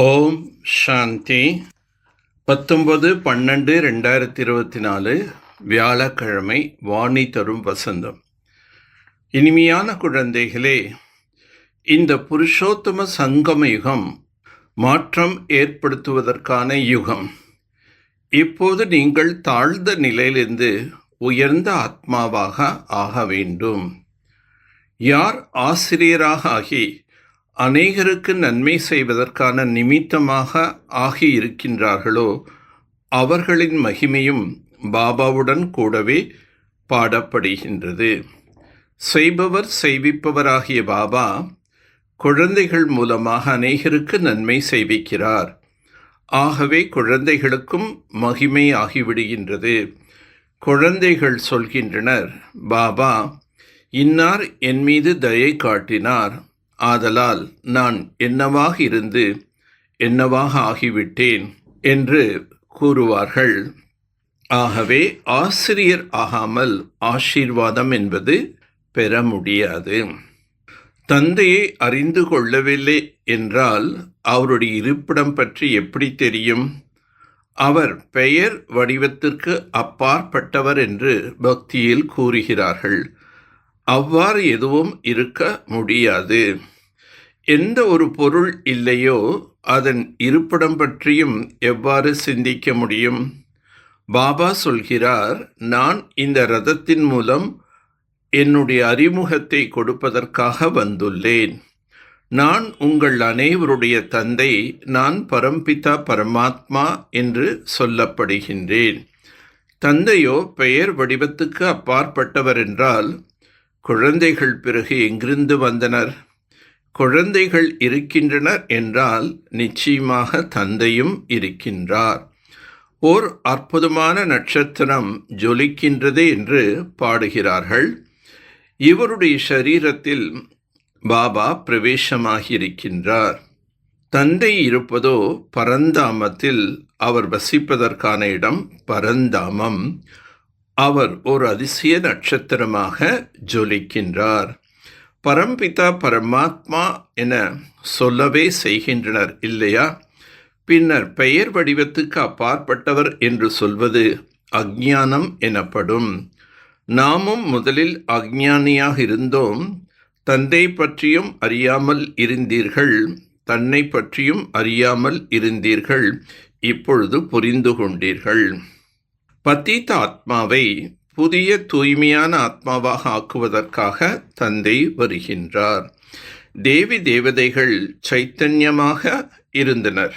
ஓம் சாந்தி. 19/12/2024 வியாழக்கிழமை. வாணி தரும் வசந்தம். இனிமையான குழந்தைகளே, இந்த புருஷோத்தம சங்கம யுகம் மாற்றம் ஏற்படுத்துவதற்கான யுகம். இப்போது நீங்கள் தாழ்ந்த நிலையிலிருந்து உயர்ந்த ஆத்மாவாக ஆக வேண்டும். யார் ஆசிரியராக ஆகி அநேகருக்கு நன்மை செய்வதற்கான நிமித்தமாக ஆகியிருக்கின்றார்களோ அவர்களின் மகிமையும் பாபாவுடன் கூடவே பாடப்படுகின்றது. செய்பவர் செய்விப்பவராகிய பாபா குழந்தைகள் மூலமாக அநேகருக்கு நன்மை செய்விக்கிறார். ஆகவே குழந்தைகளுக்கும் மகிமை ஆகிவிடுகின்றது. குழந்தைகள் சொல்கின்றனர், பாபா இன்னார் என் மீது தயை காட்டினார், ஆதலால் நான் என்னவாக இருந்து என்னவாக ஆகிவிட்டேன் என்று கூறுவார்கள். ஆகவே ஆசிரியர் ஆகாமல் ஆசீர்வாதம் என்பது பெற முடியாது. தந்தையை அறிந்து கொள்ளவில்லை என்றால் அவருடைய இருப்பிடம் பற்றி எப்படி தெரியும்? அவர் பெயர் வடிவத்திற்கு அப்பாற்பட்டவர் என்று பக்தியில் கூறுகிறார்கள். அவ்வாறு எதுவும் இருக்க முடியாது. எந்த ஒரு பொருள் இல்லையோ அதன் இருப்பிடம் பற்றியும் எவ்வாறு சிந்திக்க முடியும்? பாபா சொல்கிறார், நான் இந்த ரதத்தின் மூலம் என்னுடைய அறிமுகத்தை கொடுப்பதற்காக வந்துள்ளேன். நான் உங்கள் அனைவருடைய தந்தை, நான் பரம்பிதா பரமாத்மா என்று சொல்லப்படுகின்றேன். தந்தையோ பெயர் வடிவத்துக்கு அப்பாற்பட்டவர் என்றால் குழந்தைகள் பிறகு எங்கிருந்து வந்தனர்? குழந்தைகள் இருக்கின்றனர் என்றால் நிச்சயமாக தந்தையும் இருக்கின்றார். ஓர் அற்புதமான நட்சத்திரம் ஜொலிக்கின்றது என்று பாடுகிறார்கள். இவருடைய சரீரத்தில் பாபா பிரவேசமாகியிருக்கின்றார். தந்தை இருப்பதோ பரந்தாமத்தில். அவர் வசிப்பதற்கான இடம் பரந்தாமம். அவர் ஒரு அதிசய நட்சத்திரமாக ஜொலிக்கின்றார். பரம்பிதா பரமாத்மா என சொல்லவே செய்கின்றனர் இல்லையா? பின்னர் பெயர் வடிவத்துக்கு அப்பாற்பட்டவர் என்று சொல்வது அஞ்ஞானம் எனப்படும். நாமும் முதலில் அஞ்ஞானியாக இருந்தோம். தந்தை பற்றியும் அறியாமல் இருந்தீர்கள், தன்னை பற்றியும் அறியாமல் இருந்தீர்கள். இப்பொழுது புரிந்து கொண்டீர்கள். பதீத ஆத்மாவை புதிய தூய்மையான ஆத்மாவாக ஆக்குவதற்காக தந்தை வருகின்றார். தேவி தேவதைகள் சைத்தன்யமாக இருந்தனர்.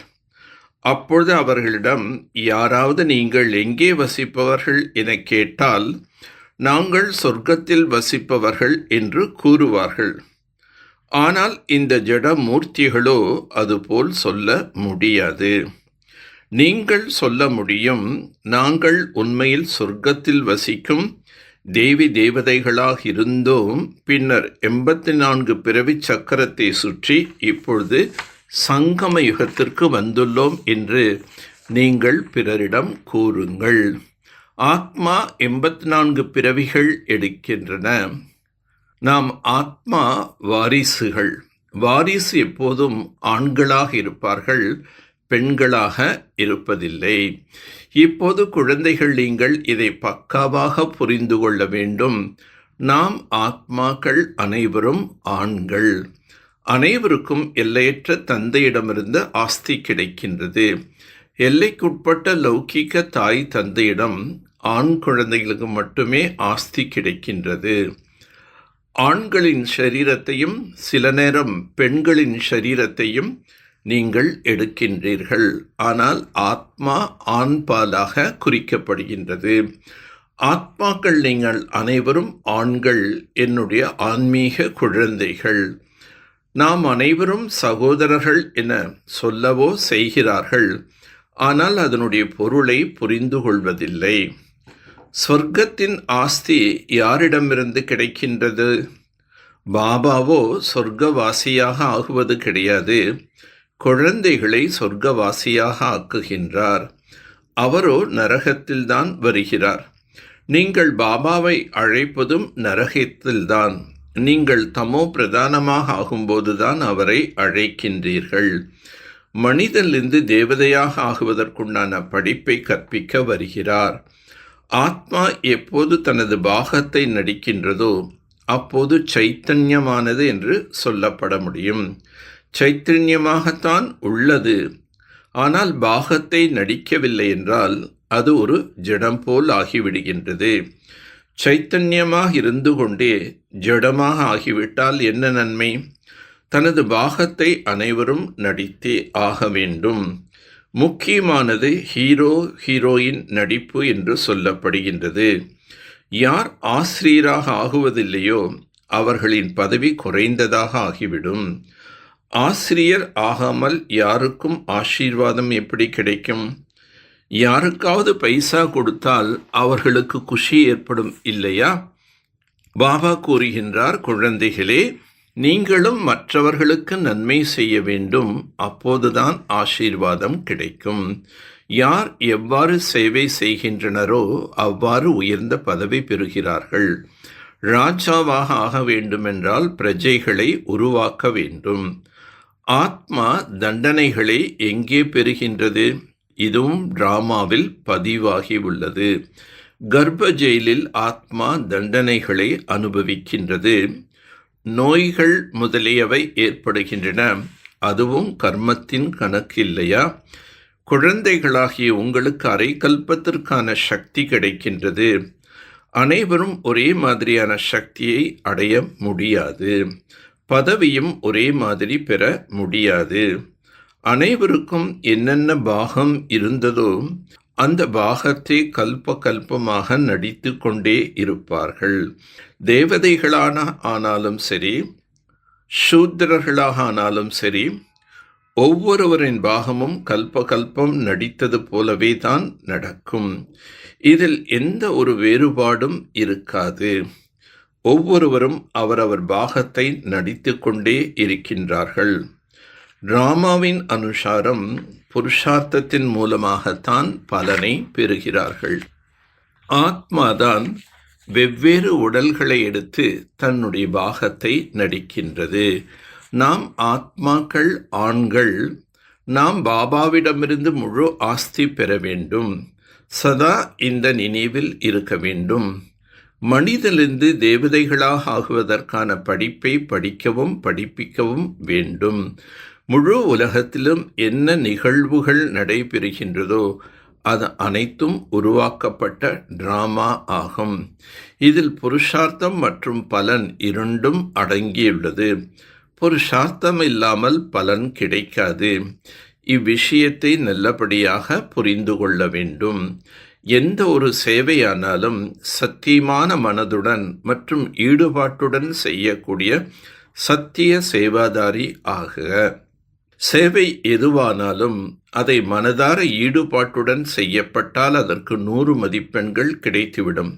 அப்பொழுது அவர்களிடம் யாராவது நீங்கள் எங்கே வசிப்பவர்கள் என கேட்டால் நாங்கள் சொர்க்கத்தில் வசிப்பவர்கள் என்று கூறுவார்கள். ஆனால் இந்த ஜட மூர்த்திகளோ அதுபோல் சொல்ல முடியாது. நீங்கள் சொல்ல முடியும், நாங்கள் உண்மையில் சொர்க்கத்தில் வசிக்கும் தேவி தேவதைகளாக இருந்தோம். பின்னர் 84 பிறவி சக்கரத்தை சுற்றி இப்பொழுது சங்கம யுகத்திற்கு வந்துள்ளோம் என்று நீங்கள் பிறரிடம் கூறுங்கள். ஆத்மா 84 பிறவிகள் எடுக்கின்றன. நாம் ஆத்மா வாரிசுகள். வாரிசு எப்போதும் ஆண்களாக இருப்பார்கள், பெண்களாக இருப்பதில்லை. இப்போது குழந்தைகள், நீங்கள் இதை பக்காவாக புரிந்து கொள்ள வேண்டும். நாம் ஆத்மாக்கள் அனைவரும் ஆண்கள். அனைவருக்கும் எல்லையற்ற தந்தையிடமிருந்து ஆஸ்தி கிடைக்கின்றது. எல்லைக்குட்பட்ட லௌகீக தாய் தந்தையிடம் ஆண் குழந்தைகளுக்கு மட்டுமே ஆஸ்தி கிடைக்கின்றது. ஆண்களின் சரீரத்தையும் சில நேரம் பெண்களின் சரீரத்தையும் நீங்கள் எடுக்கின்றீர்கள். ஆனால் ஆத்மா ஆண்பாலாக குறிக்கப்படுகின்றது. ஆத்மாக்கள் நீங்கள் அனைவரும் ஆண்கள், என்னுடைய ஆன்மீக குழந்தைகள். நாம் அனைவரும் சகோதரர்கள் என சொல்லவோ செய்கிறார்கள், ஆனால் அதனுடைய பொருளை புரிந்து கொள்வதில்லை. சொர்க்கத்தின் ஆஸ்தி யாரிடமிருந்து கிடைக்கின்றது? பாபாவோ சொர்க்கவாசியாக ஆகுவது கிடையாது, குழந்தைகளை சொர்க்கவாசியாக ஆக்குகின்றார். அவரோ நரகத்தில்தான் வருகிறார். நீங்கள் பாபாவை அழைப்பதும் நரகத்தில்தான். நீங்கள் தமோ பிரதானமாக ஆகும்போதுதான் அவரை அழைக்கின்றீர்கள். மனிதனிலிருந்து தேவதையாக ஆகுவதற்குண்டான படிப்பை கற்பிக்க வருகிறார். ஆத்மா எப்போது தனது பாகத்தை நடிக்கின்றதோ அப்போது சைத்தன்யமானது என்று சொல்லப்பட முடியும். சைத்தன்யமாகத்தான் உள்ளது. ஆனால் பாகத்தை நடிக்கவில்லை என்றால் அது ஒரு ஜடம் போல் ஆகிவிடுகின்றது. சைத்தன்யமாக இருந்து கொண்டே ஜடமாக ஆகிவிட்டால் என்ன நன்மை? தனது பாகத்தை அனைவரும் நடித்தே ஆக வேண்டும். முக்கியமானது ஹீரோ ஹீரோயின் நடிப்பு என்று சொல்லப்படுகின்றது. யார் ஆசிரியராக ஆகுவதில்லையோ அவர்களின் பதவி குறைந்ததாக ஆகிவிடும். ஆசிரியர் ஆகாமல் யாருக்கும் ஆசீர்வாதம் எப்படி கிடைக்கும்? யாருக்காவது பைசா கொடுத்தால் அவர்களுக்கு குஷி ஏற்படும் இல்லையா? பாபா கூறுகின்றார், குழந்தைகளே, நீங்களும் மற்றவர்களுக்கு நன்மை செய்ய வேண்டும். அப்போதுதான் ஆசீர்வாதம் கிடைக்கும். யார் எவ்வாறு சேவை செய்கின்றனரோ அவ்வாறு உயர்ந்த பதவி பெறுகிறார்கள். ராஜாவாக ஆக வேண்டுமென்றால் பிரஜைகளை உருவாக்க வேண்டும். ஆத்மா தண்டனைகளை எங்கே பெறுகின்றது? இதுவும் டிராமாவில் பதிவாகி உள்ளது. கர்ப்ப ஜெயிலில் ஆத்மா தண்டனைகளை அனுபவிக்கின்றது. நோய்கள் முதலியவை ஏற்படுகின்றன. அதுவும் கர்மத்தின் கணக்கு இல்லையா? குழந்தைகளாகிய உங்களுக்கு அரைக்கல்பத்திற்கான சக்தி கிடைக்கின்றது. அனைவரும் ஒரே மாதிரியான சக்தியை அடைய முடியாது. பதவியும் ஒரே மாதிரி பெற முடியாது. அனைவருக்கும் என்னென்ன பாகம் இருந்ததோ அந்த பாகத்தை கல்பமாக நடித்து கொண்டே இருப்பார்கள். தேவதைகளான ஆனாலும் சரி, சூத்திரர்களாக ஆனாலும் சரி, ஒவ்வொருவரின் பாகமும் கல்பம் நடித்தது போலவே தான் நடக்கும். இதில் எந்த ஒரு வேறுபாடும் இருக்காது. ஒவ்வொருவரும் அவரவர் பாகத்தை நடித்து கொண்டே இருக்கின்றார்கள். டிராமாவின் அனுசாரம் புருஷார்த்தத்தின் மூலமாகத்தான் பலனை பெறுகிறார்கள். ஆத்மாதான் வெவ்வேறு உடல்களை எடுத்து தன்னுடைய பாகத்தை நடிக்கின்றது. நாம் ஆத்மாக்கள், ஆண்கள். நாம் பாபாவிடமிருந்து முழு ஆஸ்தி பெற வேண்டும். சதா இந்த நினைவில் இருக்க வேண்டும். மனிதனிலிருந்து தேவதைகளாக ஆகுவதற்கான படிப்பை படிக்கவும் படிப்பிக்கவும் வேண்டும். முழு உலகத்திலும் என்ன நிகழ்வுகள் நடைபெறுகின்றதோ அது அனைத்தும் உருவாக்கப்பட்ட டிராமா ஆகும். இதில் புருஷார்த்தம் மற்றும் பலன் இரண்டும் அடங்கியுள்ளது. புருஷார்த்தம் இல்லாமல் பலன் கிடைக்காது. இவ்விஷயத்தை நல்லபடியாக புரிந்து கொள்ள வேண்டும். எந்த ஒரு சேவையானாலும் சத்தியமான மனதுடன் மற்றும் ஈடுபாட்டுடன் செய்யக்கூடிய சத்திய சேவாதாரி ஆகுக. சேவை எதுவானாலும் அதை மனதார ஈடுபாட்டுடன் செய்யப்பட்டால் அதற்கு 100 மதிப்பெண்கள் கிடைத்துவிடும்.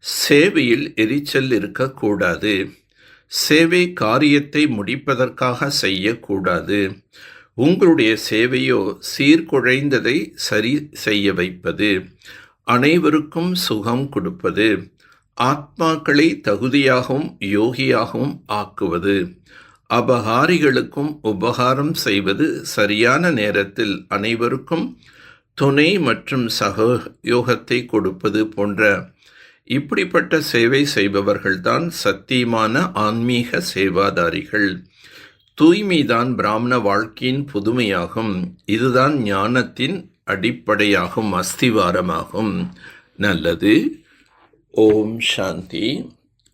சேவையில் எரிச்சல் இருக்கக்கூடாது. சேவை காரியத்தை முடிப்பதற்காக செய்யக்கூடாது. உங்களுடைய சேவையோ சீர்குலைந்ததை சரி செய்ய வைப்பது, அனைவருக்கும் சுகம் கொடுப்பது, ஆத்மாக்களை தகுதியாகவும் யோகியாகவும் ஆக்குவது, அபகாரிகளுக்கும் உபகாரம் செய்வது, சரியான நேரத்தில் அனைவருக்கும் துணை மற்றும் சகயோகத்தை கொடுப்பது போன்ற இப்படிப்பட்ட சேவை செய்பவர்கள்தான் சத்தியமான ஆன்மீக சேவாதாரிகள். தூய்மைதான் பிராமண வாழ்க்கையின் புதுமையாகும். இதுதான் ஞானத்தின் அடிப்படையாகும், அஸ்திவாரமாகும். நல்லது. ஓம் சாந்தி,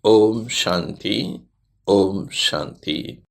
ஓம் சாந்தி, ஓம் சாந்தி.